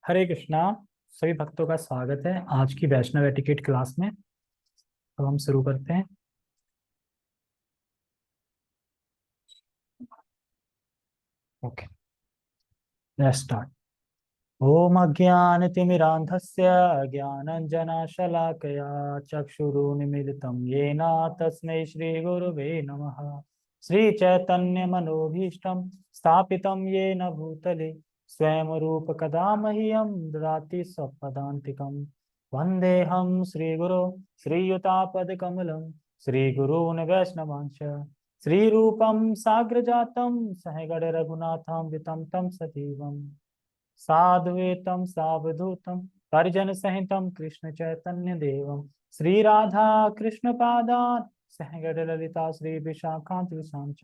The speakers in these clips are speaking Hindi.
हरे कृष्णा। सभी भक्तों का स्वागत है आज की वैष्णव एटिकेट क्लास में। तो हम शुरू करते हैं। Okay, let's start. ओम अज्ञानतिमिरान्धस्य ज्ञानञ्जनशलाकया चक्षुरुन्मीलितं येन तस्मै श्रीगुरुवे नमः। श्रीचैतन्यमनोभीष्टं स्थापितं येन भूतले स्वयं रूपकदा मह्यं ददाति स्वपदान्तिकं। वन्देऽहं श्रीगुरो श्रीयुतापदकमलं श्रीगुरून् वैष्णवांश्च श्रीरूपं साग्रजातं सहगण रघुनाथं वितं तं सजीवम् साद्वैतं सावधूतं परिजन सहितं कृष्ण चैतन्य देवं श्री राधा कृष्ण पादान सहगण ललिता श्री विशाखांत विशांच।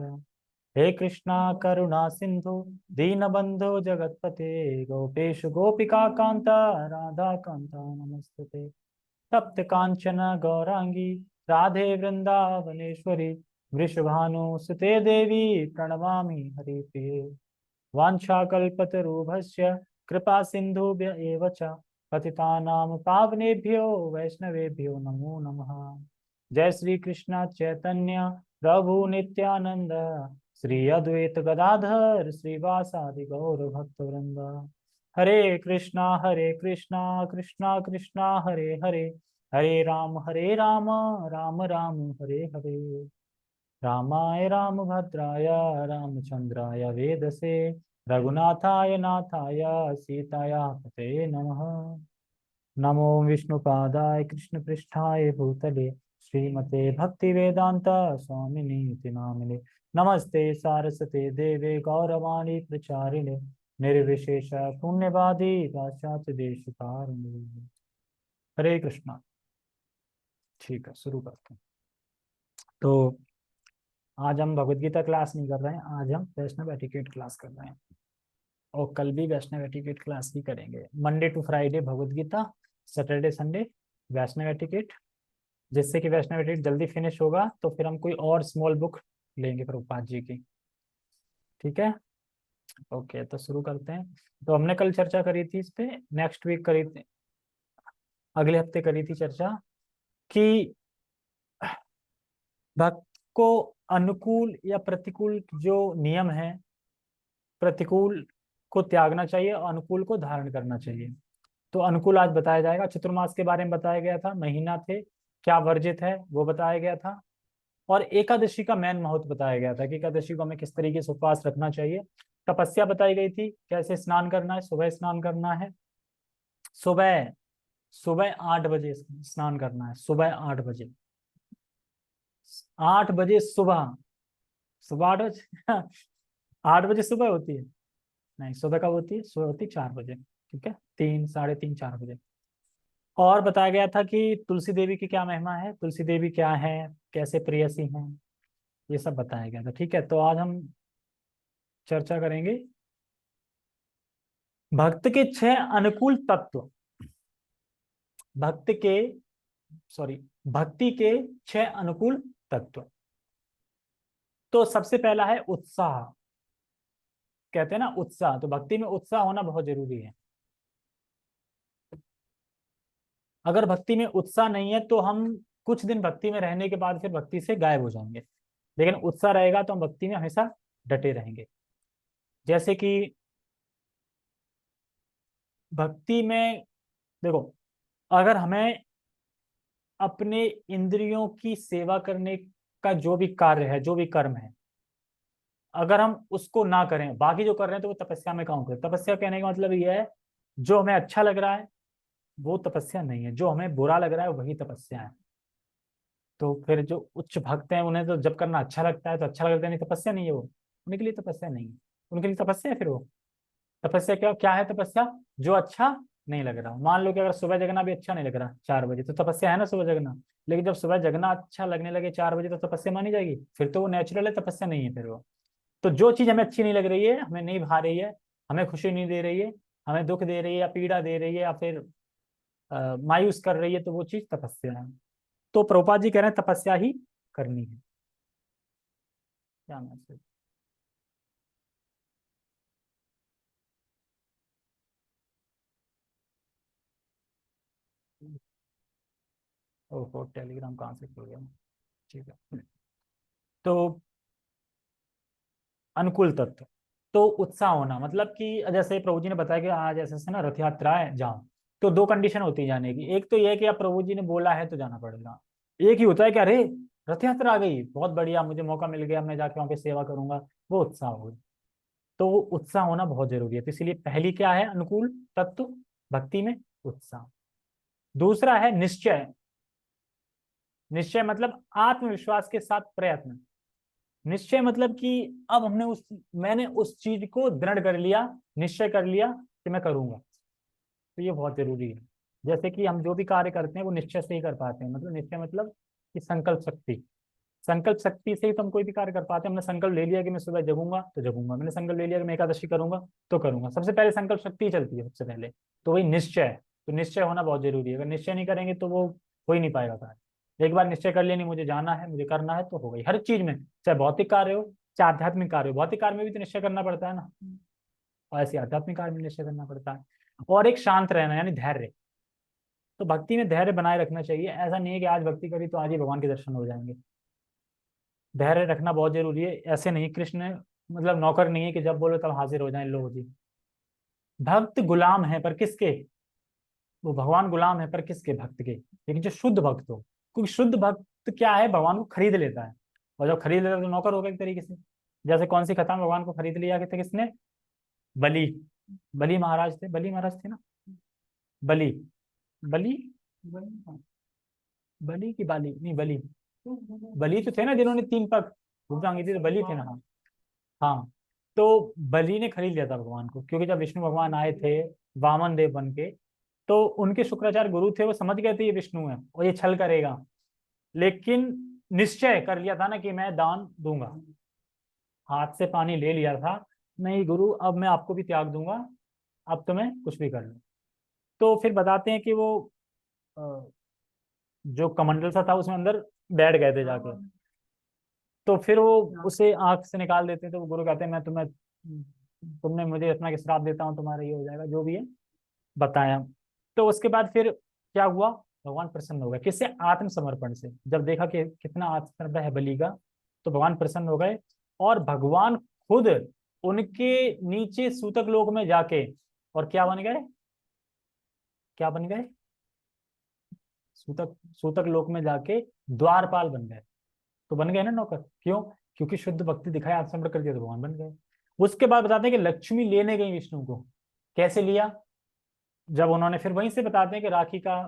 हे कृष्णा करुणा सिंधु दीनबंधु जगतपते गोपेश गोपिका कांता राधा कांता नमस्तुते। तप्त कांचन गौरांगी राधे वृंदावनेश्वरी वृषभानुसुते देवी प्रणमामि हरिप्रिये। वाञ्छाकल्पतरुभ्यश्च कृपा सिन्धुभ्य एव च पतितानां पावनेभ्यो वैष्णवेभ्यो नमो नमः। जय श्री कृष्ण चैतन्य प्रभु नित्यानंद श्री अद्वैत गदाधर श्रीवासादि गौर भक्तवृंद। हरे कृष्णा कृष्णा कृष्णा हरे हरे हरे राम राम राम हरे हरे। रामाय रामभद्राय रामचंद्राय वेदसे रघुनाथाय नाथाय सीताया पते नमः। नमो विष्णुपादाय कृष्णपृष्ठाय भूतले श्रीमते भक्तिवेदांत स्वामिनि इति नामिने। नमस्ते सारस्वते देवे गौरवाणी प्रचारिणे निर्विशेष पुण्यवादी पाश्चात्य देशकारिणे। हरे कृष्णा। ठीक है, शुरू करते हैं। तो आज हम भगवत गीता क्लास नहीं कर रहे हैं, आज हम वैष्णव एटिकेट क्लास कर रहे हैं और कल भी वैष्णव एटिकेट क्लास ही करेंगे। Monday to Friday Bhagavad Gita, Saturday Sunday Vaishnav etiquette. जिससे कि वैष्णव एटिकेट जल्दी फिनिश होगा तो फिर हम कोई और स्मॉल बुक लेंगे प्रभुपाद जी की। ठीक है, ओके, तो शुरू करते हैं। तो हमने कल चर्चा करी थी इस पे, नेक्स्ट वीक करी थी, अगले हफ्ते करी थी चर्चा कि भक्त को अनुकूल या प्रतिकूल जो नियम है, प्रतिकूल को त्यागना चाहिए और अनुकूल को धारण करना चाहिए। तो अनुकूल आज बताया जाएगा। चतुर्मास के बारे में बताया गया था, महीना थे, क्या वर्जित है वो बताया गया था। और एकादशी का मैन महत्व बताया गया था कि एकादशी को हमें किस तरीके से उपवास रखना चाहिए। तपस्या बताई गई थी, कैसे स्नान करना है, सुबह स्नान करना है, सुबह सुबह 8 बजे स्नान करना है, सुबह 8 बजे, 8 बजे सुबह, सुबह 8 बजे 8 बजे सुबह होती है? नहीं, सुबह कब होती है? सुबह होती है 4 बजे। ठीक है, 3, 3:30, 4 बजे। और बताया गया था कि तुलसी देवी की क्या महिमा है, तुलसी देवी क्या है, कैसे प्रेयसी हैं, ये सब बताया गया था। ठीक है, तो आज हम चर्चा करेंगे भक्त के 6 अनुकूल तत्व। भक्त के सॉरी भक्ति के 6 अनुकूल तत्व। तो सबसे पहला है उत्साह। कहते हैं ना उत्साह, तो भक्ति में उत्साह होना बहुत जरूरी है। अगर भक्ति में उत्साह नहीं है तो हम कुछ दिन भक्ति में रहने के बाद फिर भक्ति से गायब हो जाएंगे। लेकिन उत्साह रहेगा तो हम भक्ति में हमेशा डटे रहेंगे। जैसे कि भक्ति में देखो, अगर हमें अपने इंद्रियों की सेवा करने का जो भी कार्य है, जो भी कर्म है, अगर हम उसको ना करें, बाकी जो कर रहे हैं, तो वो तपस्या में काउंट करें। तपस्या कहने का मतलब ये है, जो हमें अच्छा लग रहा है वो तपस्या नहीं है, जो हमें बुरा लग रहा है वही तपस्या है। तो फिर जो उच्च भक्त हैं उन्हें तो जब करना अच्छा लगता है तो अच्छा लगता है, नहीं तपस्या नहीं है वो, उनके लिए तपस्या नहीं है। उनके लिए तपस्या है फिर वो तपस्या क्या क्या है? तपस्या जो अच्छा नहीं लग रहा। मान लो कि अगर सुबह जगना भी अच्छा नहीं लग रहा 4 बजे, तो तपस्या है ना सुबह जगना। लेकिन जब सुबह जगना अच्छा लगने लगे 4 बजे, तो तपस्या मानी जाएगी? फिर तो वो नेचुरल है, तपस्या नहीं है फिर वो। तो जो चीज हमें अच्छी नहीं लग रही है, हमें नहीं भा रही है, हमें खुशी नहीं दे रही है, हमें दुख दे रही है या पीड़ा दे रही है या फिर मायूस कर रही है, तो वो चीज तपस्या है। तो प्रभुपाद जी कह रहे हैं तपस्या ही करनी है। क्या मैसेज? ओहो, टेलीग्राम कहाँ से खुल गया। ठीक है। तो अनुकूल तत्व, तो उत्साह होना, मतलब कि जैसे प्रभु जी ने बताया कि आज ऐसे ऐसे ना रथ यात्रा है, जाओ। तो दो कंडीशन होती है जाने की। एक तो ये है कि अब प्रभु जी ने बोला है तो जाना पड़ेगा। एक ही होता है कि अरे रथ यात्रा आ गई, बहुत बढ़िया, मुझे मौका मिल गया, मैं जाके वहां पे सेवा करूंगा, वो उत्साह हो गया। तो वो उत्साह होना बहुत जरूरी है। तो इसलिए पहली क्या है अनुकूल तत्व भक्ति में? उत्साह। दूसरा है निश्चय। निश्चय मतलब आत्मविश्वास के साथ प्रयत्न। निश्चय मतलब कि अब मैंने उस चीज को दृढ़ कर लिया, निश्चय कर लिया कि मैं करूंगा। तो ये बहुत जरूरी है। जैसे कि हम जो भी कार्य करते हैं वो निश्चय से ही कर पाते हैं। मतलब निश्चय मतलब कि संकल्प शक्ति। संकल्प शक्ति से ही तो हम कोई भी कार्य कर पाते हैं। हमने संकल्प ले लिया कि मैं सुबह जगूंगा तो जगूंगा, मैंने संकल्प ले लिया कि मैं एकादशी करूंगा तो करूंगा। सबसे पहले संकल्प शक्ति ही चलती है सबसे पहले। तो वही निश्चय। तो निश्चय होना बहुत जरूरी है। अगर निश्चय नहीं करेंगे तो वो हो ही नहीं पाएगा कार्य। एक बार निश्चय कर लिया नहीं मुझे जाना है, मुझे करना है, तो हो गई हर चीज में। चाहे भौतिक कार्य हो, चाहे आध्यात्मिक कार्य हो। भौतिक कार्य में भी तो निश्चय करना पड़ता है ना, और ऐसे आध्यात्मिक कार्य में निश्चय करना पड़ता है। और एक शांत रहना यानी धैर्य। तो भक्ति में धैर्य बनाए रखना चाहिए। ऐसा नहीं है कि आज भक्ति करी तो आज ही भगवान के दर्शन हो जाएंगे। धैर्य रखना बहुत जरूरी है। ऐसे नहीं, कृष्ण मतलब नौकर नहीं है कि जब बोलो तब हाजिर हो जाए, लो जी। भक्त गुलाम है पर किसके? वो भगवान गुलाम है पर किसके? भक्त के। लेकिन जो शुद्ध भक्त हो, क्योंकि शुद्ध भक्त क्या है, भगवान को खरीद लेता है। और जब खरीद लेता है तो नौकर हो गया एक तरीके से। जैसे कौन सी कथा में भगवान को खरीद लिया कि किसने? बलि। बलि महाराज थे, बलि महाराज थे ना। बलि। बलि। बलि की बाली नहीं, बलि। बलि तो थे ना जिन्होंने तीन पग घुट मांगी थी, तो बलि थे ना। हाँ। हाँ। तो बलि ने खरीद लिया था भगवान को, क्योंकि जब विष्णु भगवान आए थे वामन देव बन के, तो उनके शुक्राचार्य गुरु थे, वो समझ गए थे ये विष्णु है और ये छल करेगा। लेकिन निश्चय कर लिया था ना कि मैं दान दूंगा। हाथ से पानी ले लिया था, नहीं गुरु अब मैं आपको भी त्याग दूंगा, अब तो मैं कुछ भी कर लूँ। तो फिर बताते हैं कि वो अ, जो कमंडल सा था उसमें अंदर बैठ गए थे जाके। तो फिर वो उसे आंख से निकाल देते हैं। तो वो गुरु कहते हैं मैं तुम्हें, तुमने मुझे इतना कि श्राप देता हूँ, तुम्हारा ये हो जाएगा जो भी है बताया। तो उसके बाद फिर क्या हुआ? भगवान प्रसन्न हो गए। किससे? आत्मसमर्पण से। जब देखा कि कितना आत्मसमर्पण है बलि का, तो भगवान प्रसन्न हो गए। और भगवान खुद उनके नीचे सूतक लोक में जाके और क्या बन गए? क्या बन गए? सूतक सूतक लोक में जाके द्वारपाल बन गए। तो बन गए ना नौकर। क्यों? क्योंकि शुद्ध भक्ति दिखाई, आत्मसमर्पण कर दिया तो भगवान बन गए। उसके बाद बताते हैं कि लक्ष्मी लेने गई विष्णु को। कैसे लिया? जब उन्होंने फिर वहीं से बताते हैं कि राखी का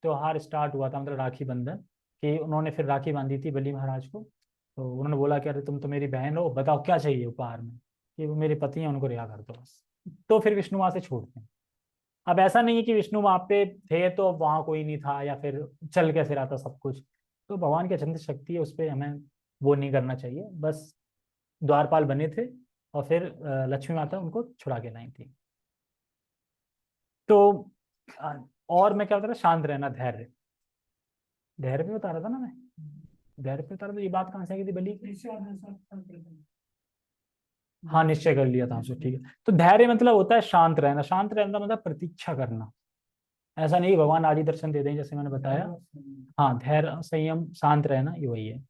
त्योहार स्टार्ट हुआ था, मतलब राखी बंधन, कि उन्होंने फिर राखी बांधी थी बलि महाराज को। तो उन्होंने बोला कि अरे तुम तो मेरी बहन हो, बताओ क्या चाहिए उपहार में। कि वो मेरे पति हैं, उनको रिहा कर दो बस। तो फिर विष्णु वहां से छोड़ते हैं। अब ऐसा नहीं है कि विष्णु वहां पे थे तो अब वहां कोई नहीं था, या फिर चल कैसे रहा था सब कुछ। तो भगवान की अचंत शक्ति है, उस पर हमें वो नहीं करना चाहिए। बस द्वारपाल बने थे और फिर लक्ष्मी माता उनको छुड़ा के लाई थी। तो अ, और मैं क्या बता रहा था? शांत रहना, धैर्य। धैर्य पे बता रहा था ना मैं। धैर्य पे बता रहा था। ये बात कहाँ से आई थी बली की? हाँ, निश्चय कर लिया था हमसे, ठीक है। तो धैर्य मतलब होता है शांत रहना। शांत रहना मतलब प्रतीक्षा करना। ऐसा नहीं भगवान आज ही दर्शन दे दें जैसे मैंने बताया। हाँ, धैर्य संयम शांत रहना ये वही है।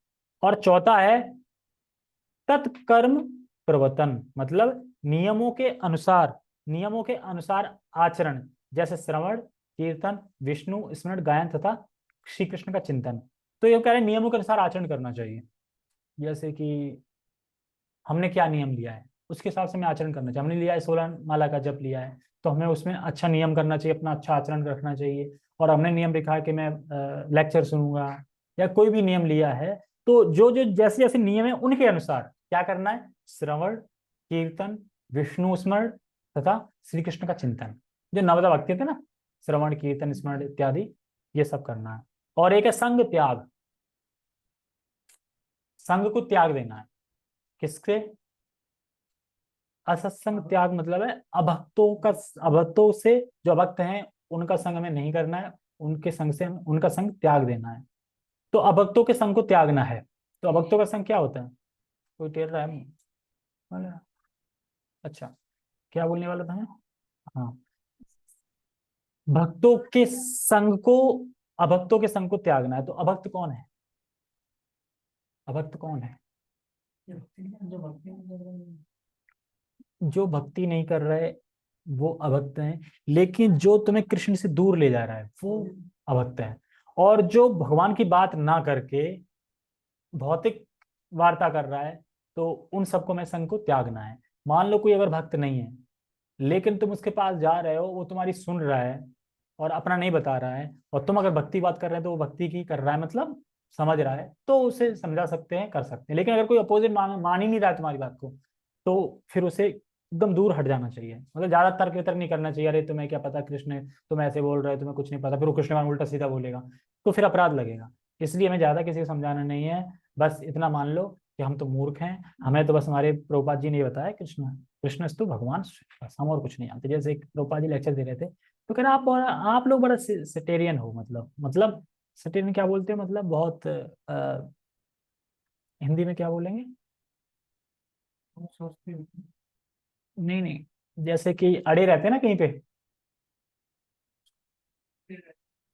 और चौथा है तत्कर्म प्रवर्तन, मतलब नियमों के अनुसार आचरण। जैसे श्रवण, कीर्तन, विष्णु स्मरण, गायन तथा श्री कृष्ण का चिंतन। तो ये कह रहे हैं नियमों के अनुसार आचरण करना चाहिए। जैसे कि हमने क्या नियम लिया है उसके हिसाब से हमें आचरण करना चाहिए। हमने लिया है 16 माला का जप लिया है, तो हमें उसमें अच्छा नियम करना चाहिए, अपना अच्छा आचरण रखना चाहिए। और हमने नियम लिखा है कि मैं लेक्चर सुनूंगा, या कोई भी नियम लिया है, तो जो जो जैसे जैसे नियम है उनके अनुसार क्या करना है? श्रवण, कीर्तन, विष्णु स्मरण तथा श्री कृष्ण का चिंतन। जो नवदा भक्ति थे ना, श्रवण कीर्तन स्मरण इत्यादि, ये सब करना है। और एक है संग त्याग। संग को त्याग देना है। किससे? असत्संग त्याग मतलब है अभक्तों का, अभक्तों से, जो अभक्त हैं उनका संग हमें नहीं करना है। उनके संग से उनका संग त्याग देना है। तो अभक्तों के संग को त्यागना है। तो अभक्तों का संग क्या होता है? कोई टेर रहा है? अच्छा, क्या बोलने वाला था मैं? हाँ। भक्तों के संग को, अभक्तों के संग को त्यागना है। तो अभक्त कौन है? अभक्त कौन है? जो भक्ति नहीं कर रहे वो अभक्त हैं, लेकिन जो तुम्हें कृष्ण से दूर ले जा रहा है वो अभक्त है। और जो भगवान की बात ना करके भौतिक वार्ता कर रहा है, तो उन सबको मैं संग को त्यागना है। मान लो कोई अगर भक्त नहीं है, लेकिन तुम उसके पास जा रहे हो, वो तुम्हारी सुन रहा है और अपना नहीं बता रहा है, और तुम अगर भक्ति बात कर रहे हैं तो वो भक्ति की कर रहा है, मतलब समझ रहा है, तो उसे समझा सकते हैं, कर सकते हैं। लेकिन अगर कोई अपोजिट मान ही नहीं रहा है तुम्हारी बात को, तो फिर उसे एकदम दूर हट जाना चाहिए। मतलब ज्यादा तर्क वितर्क नहीं करना चाहिए, अरे तुम्हें क्या पता कृष्ण, तुम ऐसे बोल रहे हो, तुम्हें कुछ नहीं पता, फिर वो कृष्ण भगवान उल्टा सीधा बोलेगा तो फिर अपराध लगेगा। इसलिए हमें ज्यादा किसी को समझाना नहीं है। बस इतना मान लो कि हम तो मूर्ख हैं, हमें तो बस हमारे प्रभुपाद जी ने बताया कृष्ण कृष्णस्तु भगवान, बस हम और कुछ नहीं जानते। जैसे एक प्रभुपाद जी लेक्चर दे रहे थे, तो कह रहे आप लोग बड़ा सेटेरियन हो, मतलब सेटेरियन क्या बोलते हो, मतलब बहुत हिंदी में क्या बोलेंगे? नहीं नहीं, जैसे कि अड़े रहते हैं ना कहीं पे,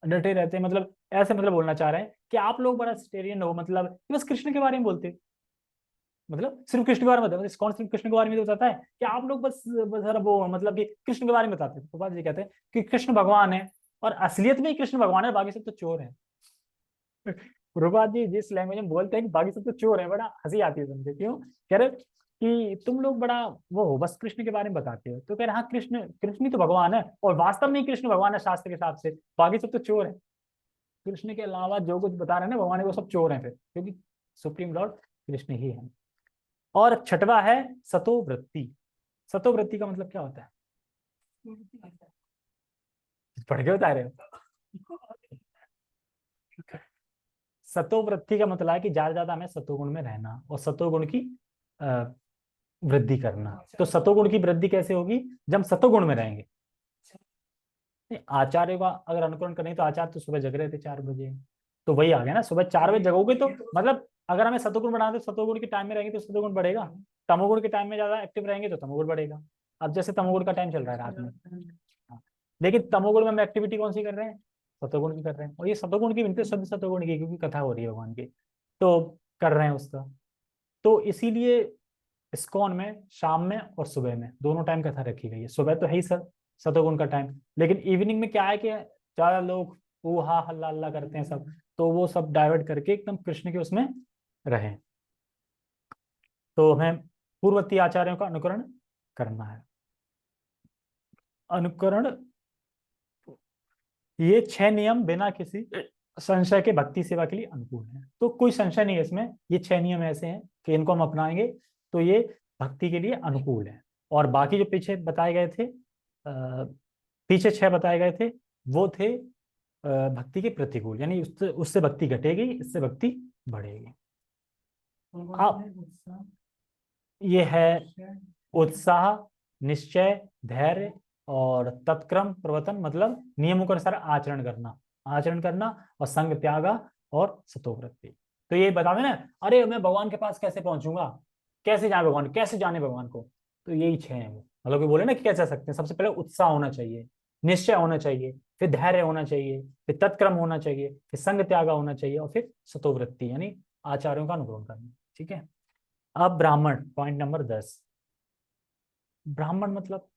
डटे रहते हैं, मतलब ऐसे मतलब बोलना चाह रहे हैं कि आप लोग बड़ा सेटेरियन हो, मतलब कि बस कृष्ण के बारे में बोलते हो। मतलब सिर्फ कृष्ण के बारे में बताते हैं, कौन सिर्फ कृष्ण के बारे में तो बताता है कि आप लोग बस जरा वो मतलब कि कृष्ण के बारे में बताते हैं। तो बात ये कहते हैं कि कृष्ण भगवान है, और असलियत में ही कृष्ण भगवान है, बाकी सब तो चोर है। प्रभुपाद जी जिस लैंग्वेज में बोलते हैं कि बाकी सब तो चोर है, बड़ा हंसी आती है सुनते। क्यों? कह रहे कि तुम लोग बड़ा वो हो, बस कृष्ण के बारे में बताते हो। तो कह रहे हाँ, कृष्ण कृष्ण ही तो भगवान है, और वास्तव में ही कृष्ण भगवान है शास्त्र के हिसाब से, बाकी सब तो चोर है। कृष्ण के अलावा जो कुछ बता रहे हैं ना भगवान है, वो सब चोर है फिर, क्योंकि सुप्रीम लॉर्ड कृष्ण ही है। और छठवा है सतोवृत्ति। सतोवृत्ति का मतलब क्या होता है? पढ़ के बता रहे हो? सतोवृत्ति का मतलब है कि ज्यादा ज्यादा हमें सतोगुण में रहना और सतोगुण की अ, वृद्धि करना। तो सतोगुण की वृद्धि कैसे होगी? जब हम सतोगुण में रहेंगे। नहीं, आचार्य का अगर अनुकरण करें तो आचार्य तो सुबह जग रहे थे 4 बजे, तो वही आ गया ना, सुबह 4 बजे जगोगे तो मतलब अगर हमें सतोगुण बढ़ाना तो सतोगुण के टाइम में रहेंगे तो सतोगुण बढ़ेगा, तमोगुण के टाइम में ज्यादा एक्टिव रहेंगे तो तमोगुण बढ़ेगा। अब जैसे तमोगुण का टाइम चल रहा है रात में, हाँ, लेकिन तमोगुण में हम एक्टिविटी कौन सी कर रहे हैं? सतोगुण की कर रहे हैं, और ये सतोगुण की विनती शुद्ध सतोगुण की, क्योंकि कथा हो रही है भगवान की, तो कर रहे हैं उसका। तो इसीलिए इस्कॉन में शाम में और सुबह में दोनों टाइम कथा रखी गई है। सुबह तो है ही सर सतोगुण का टाइम, लेकिन इवनिंग में क्या है कि ज्यादा लोग वो हा हल्ला हल्ला करते हैं सब, तो वो सब डाइवर्ट करके एकदम कृष्ण के उसमें रहें। तो हमें पूर्ववर्ती आचार्यों का अनुकरण करना है। अनुकरण, ये 6 नियम बिना किसी संशय के भक्ति सेवा के लिए अनुकूल है। तो कोई संशय नहीं है इसमें, ये 6 नियम ऐसे हैं कि इनको हम अपनाएंगे तो ये भक्ति के लिए अनुकूल है। और बाकी जो पीछे बताए गए थे, पीछे 6 बताए गए थे, वो थे भक्ति के प्रतिकूल, यानी उससे उससे भक्ति घटेगी, इससे भक्ति बढ़ेगी। आप, ये है उत्साह, निश्चय, धैर्य और तत्क्रम प्रवर्तन, मतलब नियमों के अनुसार आचरण करना, आचरण करना, और संग त्यागा और सतोवृत्ति। तो ये बता देना, अरे मैं भगवान के पास कैसे पहुंचूंगा, कैसे जाए भगवान, कैसे जाने भगवान को, तो यही 6 है वो। मतलब कि बोले ना कि कैसे जा सकते हैं, सबसे पहले उत्साह होना चाहिए, निश्चय होना चाहिए, फिर धैर्य होना चाहिए, फिर तत्क्रम होना चाहिए, फिर संग त्यागा होना चाहिए, और फिर सतोवृत्ति यानी आचार्यों का अनुकरण करना। ठीक है। अब ब्राह्मण, पॉइंट नंबर 10। ब्राह्मण मतलब,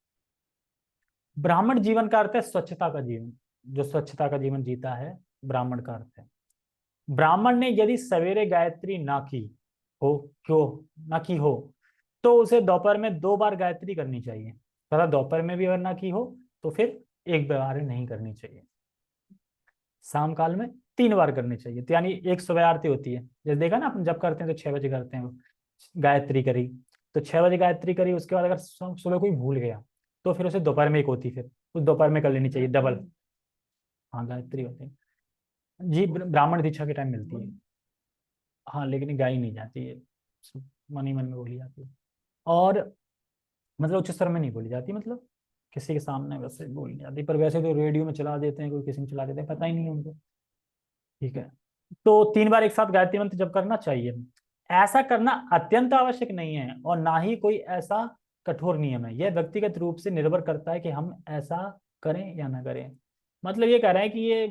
ब्राह्मण जीवन का अर्थ है स्वच्छता का जीवन, जो स्वच्छता का जीवन जीता है, ब्राह्मण का अर्थ है। ब्राह्मण ने यदि सवेरे गायत्री ना की हो, क्यों ना की हो, तो उसे दोपहर में 2 बार गायत्री करनी चाहिए, तथा दोपहर में भी अगर ना की हो तो फिर एक बार नहीं करनी चाहिए। शाम काल में 3 बार करनी चाहिए, तो यानी एक सुबह आरती होती है, जैसे देखा ना अपन जब करते हैं तो 6 बजे करते हैं, वो गायत्री करी तो 6 बजे गायत्री करी, उसके बाद अगर सुबह कोई भूल गया तो फिर उसे दोपहर में एक होती, फिर उस दोपहर में कर लेनी चाहिए डबल। हाँ गायत्री होती है जी, ब्राह्मण दीक्षा के टाइम मिलती है। हाँ लेकिन गाई नहीं जाती है, मन ही मन में बोली जाती है। और मतलब उच्च स्वर में नहीं बोली जाती, मतलब किसी के सामने वैसे बोली जाती, पर वैसे तो रेडियो में चला देते हैं, कोई किसी में चला देते हैं, पता ही नहीं है उनको। ठीक है। तो 3 बार एक साथ गायत्री मंत्र जब करना चाहिए। ऐसा करना अत्यंत आवश्यक नहीं है और ना ही कोई ऐसा कठोर नियम है, यह व्यक्तिगत रूप से निर्भर करता है कि हम ऐसा करें या ना करें। मतलब ये कह रहा है कि ये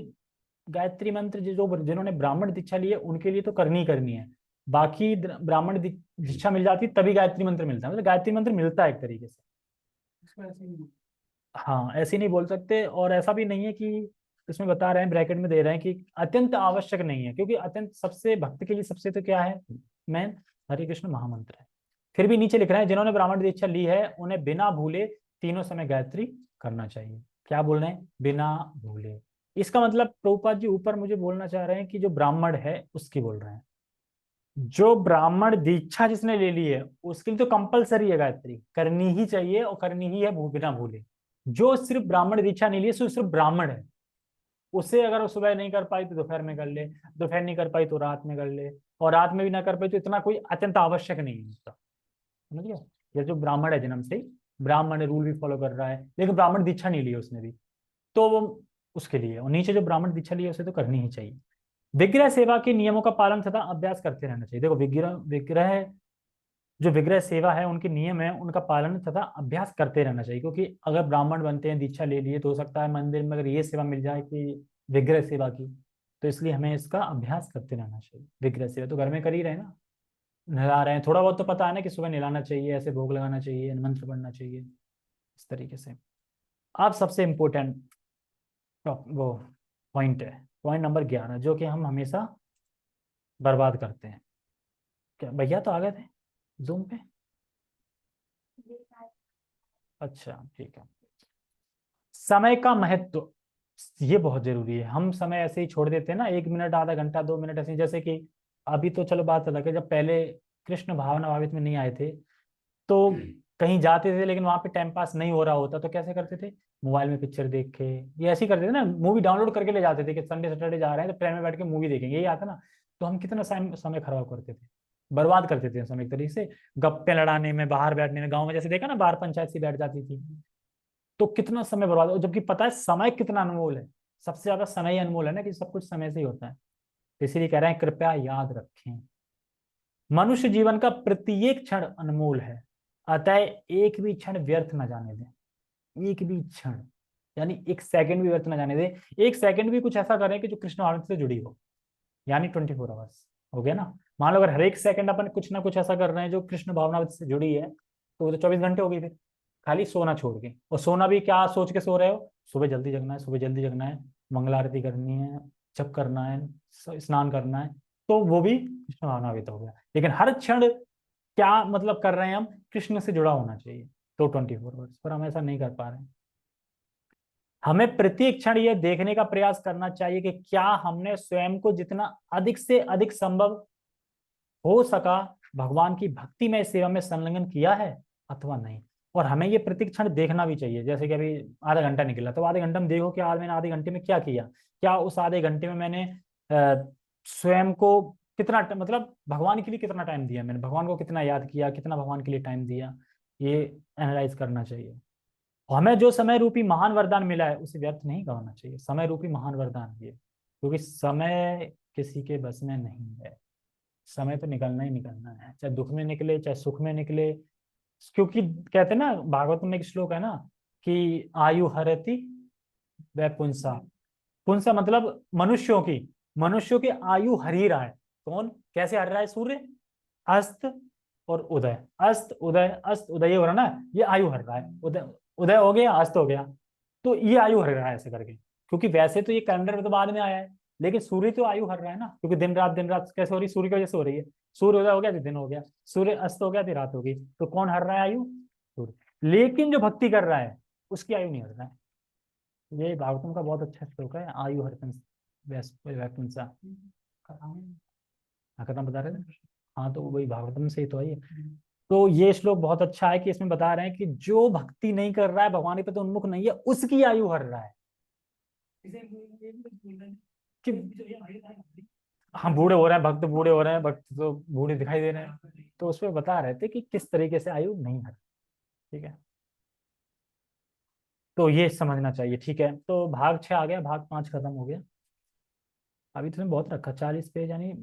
गायत्री मंत्र जो जिन्होंने ब्राह्मण दीक्षा ली है उनके लिए तो करनी ही करनी है। बाकी ब्राह्मण दीक्षा मिल जाती तभी गायत्री मंत्र मिलता है, मतलब गायत्री मंत्र मिलता है एक तरीके से। हाँ, ऐसे नहीं बोल सकते, और ऐसा भी नहीं है कि इसमें बता रहे हैं, ब्रैकेट में दे रहे हैं कि अत्यंत आवश्यक नहीं है, क्योंकि अत्यंत सबसे भक्त के लिए सबसे तो क्या है, मेन हरे कृष्ण महामंत्र है। फिर भी नीचे लिख रहे हैं जिन्होंने ब्राह्मण दीक्षा ली है उन्हें बिना भूले तीनों समय गायत्री करना चाहिए। क्या बोल रहे हैं, बिना भूले। इसका मतलब प्रभुपाद जी ऊपर मुझे बोलना चाह रहे हैं कि जो ब्राह्मण है उसकी बोल रहे हैं। जो ब्राह्मण दीक्षा जिसने ले ली है उसके लिए तो कंपलसरी है, गायत्री करनी ही चाहिए और करनी ही है बिना भूले। जो सिर्फ ब्राह्मण दीक्षा नहीं ली, सिर्फ ब्राह्मण है, उसे अगर वो सुबह नहीं कर पाई तो दोपहर में कर ले, दोपहर नहीं कर पाई तो रात में कर ले, और रात में भी ना कर पाई तो इतना कोई अत्यंत आवश्यक नहीं है उसका। समझ गया। ये जो ब्राह्मण है जन्म से ही, ब्राह्मण रूल भी फॉलो कर रहा है लेकिन ब्राह्मण दीक्षा नहीं ली है उसने भी, तो वो उसके लिए। और नीचे जो ब्राह्मण दीक्षा ली है उसे तो करनी ही चाहिए। विग्रह सेवा के नियमों का पालन तथा अभ्यास करते रहना चाहिए। देखो, विग्रह विग्रह जो विग्रह सेवा है उनके नियम है उनका पालन तथा अभ्यास करते रहना चाहिए, क्योंकि अगर ब्राह्मण बनते हैं दीक्षा ले लिए तो हो सकता है मंदिर में अगर ये सेवा मिल जाए कि विग्रह सेवा की, तो इसलिए हमें इसका अभ्यास करते रहना चाहिए। विग्रह सेवा तो घर में कर ही रहे ना, नहला रहे हैं, थोड़ा बहुत तो पता है ना कि सुबह नहलाना चाहिए, ऐसे भोग लगाना चाहिए, मंत्र पढ़ना चाहिए, इस तरीके से। अब सबसे इम्पोर्टेंट वो पॉइंट है, पॉइंट नंबर 11, जो कि हम हमेशा बर्बाद करते हैं। क्या भैया तो आ गए थे जूम पे? अच्छा ठीक है। समय का महत्व, ये बहुत जरूरी है। हम समय ऐसे ही छोड़ देते हैं ना, 1 मिनट, आधा घंटा, 2 मिनट ऐसे, जैसे कि अभी तो चलो बात अलग है, जब पहले कृष्ण भावना भावित में नहीं आए थे तो कहीं जाते थे लेकिन वहां पे टाइम पास नहीं हो रहा होता तो कैसे करते थे, मोबाइल में पिक्चर देख के, ये ऐसे ही करते थे ना, मूवी डाउनलोड करके ले जाते थे कि संडे सैटरडे जा रहे हैं तो ट्रेन में बैठ के मूवी देखेंगे, यही आता ना। तो हम कितना समय खराब करते थे, बर्बाद करते थे समय एक तरीके से, गप्पे लड़ाने में, बाहर बैठने में, गाँव में जैसे देखा ना बाहर पंचायत सी बैठ जाती थी, तो कितना समय बर्बाद हो, जबकि पता है समय कितना अनमोल है। सबसे ज्यादा समय ही अनमोल है ना, कि सब कुछ समय से ही होता है। तो इसीलिए कह रहे हैं कृपया याद रखें, मनुष्य जीवन का प्रत्येक क्षण अनमोल है, अतः एक भी क्षण व्यर्थ न जाने दें। एक भी क्षण, यानी एक सेकंड भी व्यर्थ न जाने दें। एक सेकंड भी कुछ ऐसा करें कि जो कृष्ण भावना से जुड़ी हो, यानी 24 आवर्स हो गया ना। मान लो अगर हर एक सेकंड अपन कुछ ना कुछ ऐसा कर रहे हैं जो कृष्ण भावना से जुड़ी है, तो वो तो 24 घंटे हो गई फिर, खाली सोना छोड़ के। और सोना भी क्या सोच के सो रहे हो, सुबह जल्दी जगना है, सुबह जल्दी जगना है, मंगला आरती करनी है, जप करना है, स्नान करना है, तो वो भी कृष्ण भावनावित हो गया। लेकिन हर क्षण क्या मतलब कर रहे हैं हम, कृष्ण से जुड़ा होना चाहिए, तो 24 आवर्स, पर हम ऐसा नहीं कर पा रहे हैं। हमें प्रत्येक क्षण ये देखने का प्रयास करना चाहिए कि क्या हमने स्वयं को जितना अधिक से अधिक संभव हो सका भगवान की भक्ति में सेवा में संलग्न किया है अथवा नहीं। और हमें ये प्रत्येक क्षण देखना भी चाहिए, जैसे कि अभी आधा घंटा निकला तो आधे घंटे में देखो कि आज मैंने आधे घंटे में क्या किया, क्या उस आधे घंटे में मैंने स्वयं को कितना मतलब भगवान के लिए कितना टाइम दिया, मैंने भगवान को कितना याद किया, कितना भगवान के लिए टाइम दिया, ये एनालाइज करना चाहिए। हमें जो समय रूपी महान वरदान मिला है उसे व्यर्थ नहीं गवाना चाहिए। समय रूपी महान वरदान ये, क्योंकि समय किसी के बस में नहीं है, समय तो निकलना ही निकलना है, चाहे दुख में निकले चाहे सुख में निकले। क्योंकि कहते हैं ना, भागवत में एक श्लोक है ना कि आयु हरति वह पुंसा, पुंसा मतलब मनुष्यों की आयु हर ही रहा है। कौन कैसे हर रहा है, सूर्य अस्त और उदय, अस्त उदय, अस्त उदय, ये हो रहा ना, ये आयु हर रहा है। उदय उदय हो गया, अस्त हो गया, तो ये आयु हर रहा है ऐसे करके। क्योंकि वैसे तो ये कैलेंडर में तो बाद में आया है, लेकिन सूर्य तो आयु हर रहा है ना, क्योंकि दिन रात कैसे हो रही, सूर्य की वजह से हो रही है। सूर्य उदय हो गया तो दिन हो गया, सूर्य अस्त हो गया तो रात हो गई, तो कौन हर रहा है आयु, सूर्य। लेकिन जो भक्ति कर रहा है उसकी आयु नहीं हर रहा है। ये भागवतम का बहुत अच्छा श्लोक है, आयु हर वैपुंसा। हाँ, खत्म बता रहे थे। हाँ, तो वही भागवतम से ही तो है ये। तो ये श्लोक बहुत अच्छा है कि इसमें बता रहे हैं कि जो भक्ति नहीं कर रहा है, भगवान के प्रति उन्मुख नहीं है, उसकी आयु हर रहा है। कि हम बूढ़े हो रहे हैं, भक्त बूढ़े हो रहे हैं, भक्त तो बूढ़े दिखाई दे रहे हैं, तो उसमें बता रहे थे कि किस तरीके से आयु नहीं हर। ठीक है, तो ये समझना चाहिए। ठीक है, तो भाग 6 आ गया, भाग 5 खत्म हो गया। अभी तुमने बहुत रखा, 40 पेज, यानी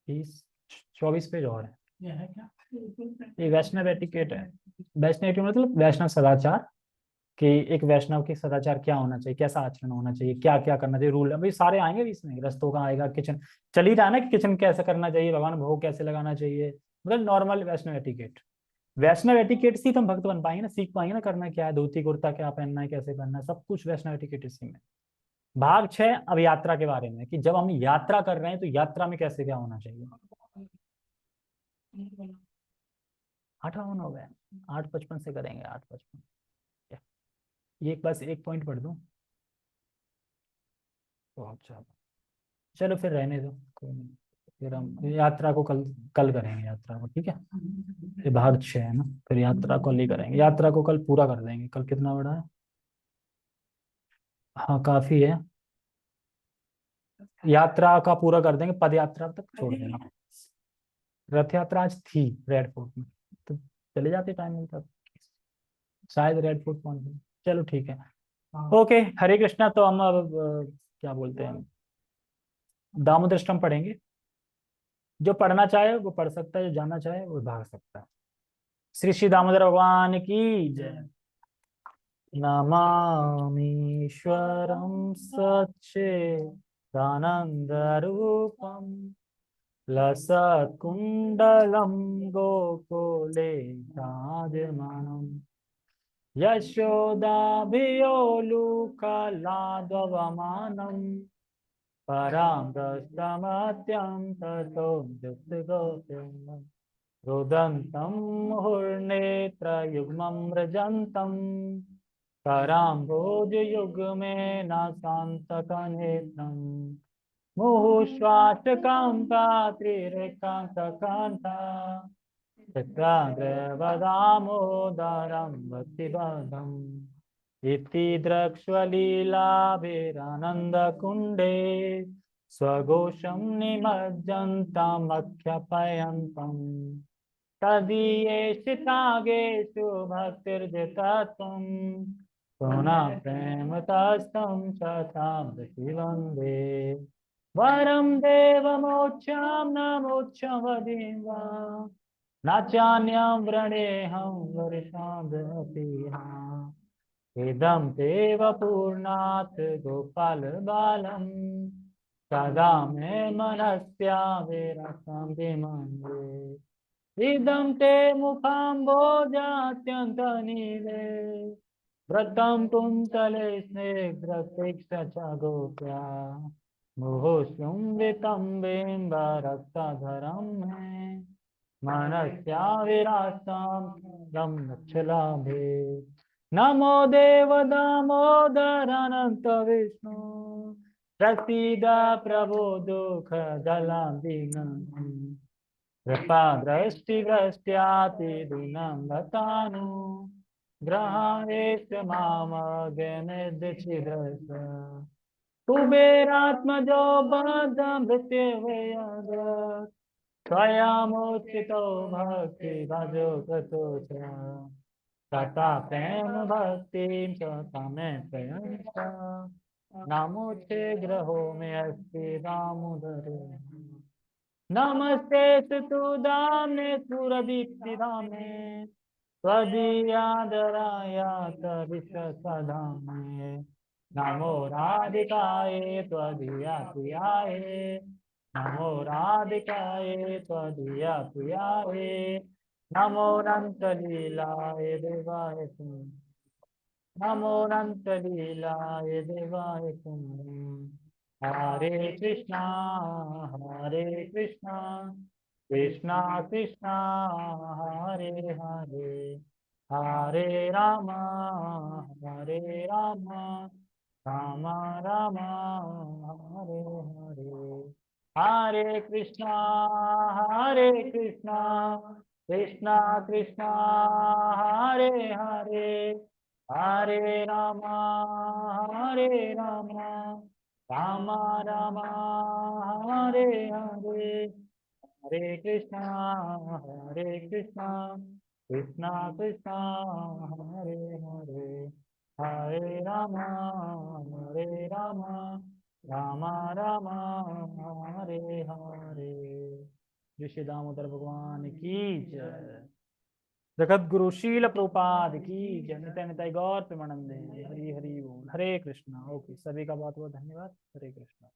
20 24 पेज और है। ये है क्या, ये वैष्णव एटिकेट है। वैष्णव एटिकेट मतलब वैष्णव सदाचार, कि एक वैष्णव की सदाचार क्या होना चाहिए, कैसा आचरण होना चाहिए, क्या क्या करना चाहिए, रूल अभी सारे आएंगे भी इसमें, रस्तों का आएगा, किचन चल ही रहा है ना कि किचन कैसे करना चाहिए, भगवान भोग कैसे लगाना चाहिए, मतलब नॉर्मल वैष्णव एटिकेट। वैष्णव एटिकेट से ही तो हम भक्त बन पाएंगे ना, सीख पाएंगे ना करना क्या है, धोती कुर्ता क्या पहनना है, कैसे पहनना है, सब कुछ वैष्णव एटिकेट इसी में। भाग 6 अब यात्रा के बारे में, कि जब हम यात्रा कर रहे हैं तो यात्रा में कैसे क्या होना चाहिए। 58 हो गए, 8:55 से करेंगे, 8:55। ये बस एक पॉइंट पढ़ दूं, बहुत ज्यादा, चलो फिर रहने दो, कोई नहीं। फिर हम यात्रा को कल, कल करेंगे यात्रा को, ठीक है। ये भाग 6 है ना, फिर यात्रा को कल ही करेंगे, यात्रा को कल पूरा कर देंगे। कल कितना बड़ा है, हाँ काफी है, यात्रा का पूरा कर देंगे, पद यात्रा तक छोड़ देंगे। रथ यात्रा आज थी रेड फोर्ट में, तो चले जाते टाइम मिलता तो। शायद रेड फोर्ट पहुंच गए। चलो ठीक है, ओके, हरे कृष्णा। तो हम अब क्या बोलते हैं, दामोदर पढ़ेंगे। जो पढ़ना चाहे वो पढ़ सकता है, जो जाना चाहे वो भाग सकता है। श्री श्री दामोदर भगवान की जय। नमामीश्वरं सच्चिदानन्दरूपम् लसत्कुण्डलं गोकुले विराजमानम् यशोदाभियोलुकलादवमानम् परामृष्टमत्यं ततो दुग्धगोप्यम् रुदन्तं मुहुर्नेत्रयुग्मं व्रजन्तम् कराम्भोजयुग्मेन शान्तकनेत्रम् मुहुश्वासकान्तात्रिरेकान्तकान्ता चित्राग्रवदामोदरं भक्तिपदम् इति द्रक्ष्वलीलाभिरानन्दकुण्डे स्वघोषं निमज्जन्तमख्यपयन्तम् तदीयेषु भक्तिर्जितत्वं पुनः प्रेमतस्तं शताब्दी वन्दे वरं देवमोक्षं न मोक्षं वदिं वा न चान्यं व्रणेऽहं वर्षादपि इदं देव पूर्णात् गोपालबालम् सदा मे मनस्या विरसं विमन्दे इदं ते मुखाम्बोजात्यन्तनीले व्रतं कुन्तले स्निग्धतीक्ष्ण च गोप्या मुहुष्युं वितम्बेम्ब रक्तधरं मे मनस्या विरासं गं लक्षलाभे नमो देव दामोदरानन्त विष्णु प्रसीद प्रभो दुःख दलाभिघ्नम् कृपा दृष्टिवृष्ट्यातिदीनं गतानु ग्रहाणेश मामगनिर्दिशिदश कुबेरात्मजो बद्धमृत्युवेयद स्वयमुचितो भक्ति भजो कृतो च तथा प्रेम भक्तिं च तमे प्रयन्त नमोचे ग्रहो मे अस्ति दामोदरे नमस्ते तु दाम्ने सुरदीप्तिदाम्ने त्वदीयादरायात विश्वसधाम्ने नमो राधिकाये त्वदीया प्रियाये नमो राधिकाये त्वदीया प्रियाये नमो नन्तलीलाय देवाय नमो नन्तलीलाय देवाय हरे कृष्णा हरे कृष्णा कृष्णा कृष्णा हरे हरे हरे राम हरे राम राम राम हरे हरे हरे कृष्णा कृष्णा कृष्णा हरे हरे हरे राम राम राम हरे हरे हरे कृष्णा कृष्णा कृष्णा हरे हरे हरे राम राम राम हरे हरे। श्री दामोदर भगवान की जय। जगत गुरु शील प्रभुपाद की जय। नित्य नित्य गौर प्रेमानंदे। हरि हरि बोल। हरे कृष्णा। ओके, सभी का बहुत बहुत धन्यवाद। हरे कृष्णा।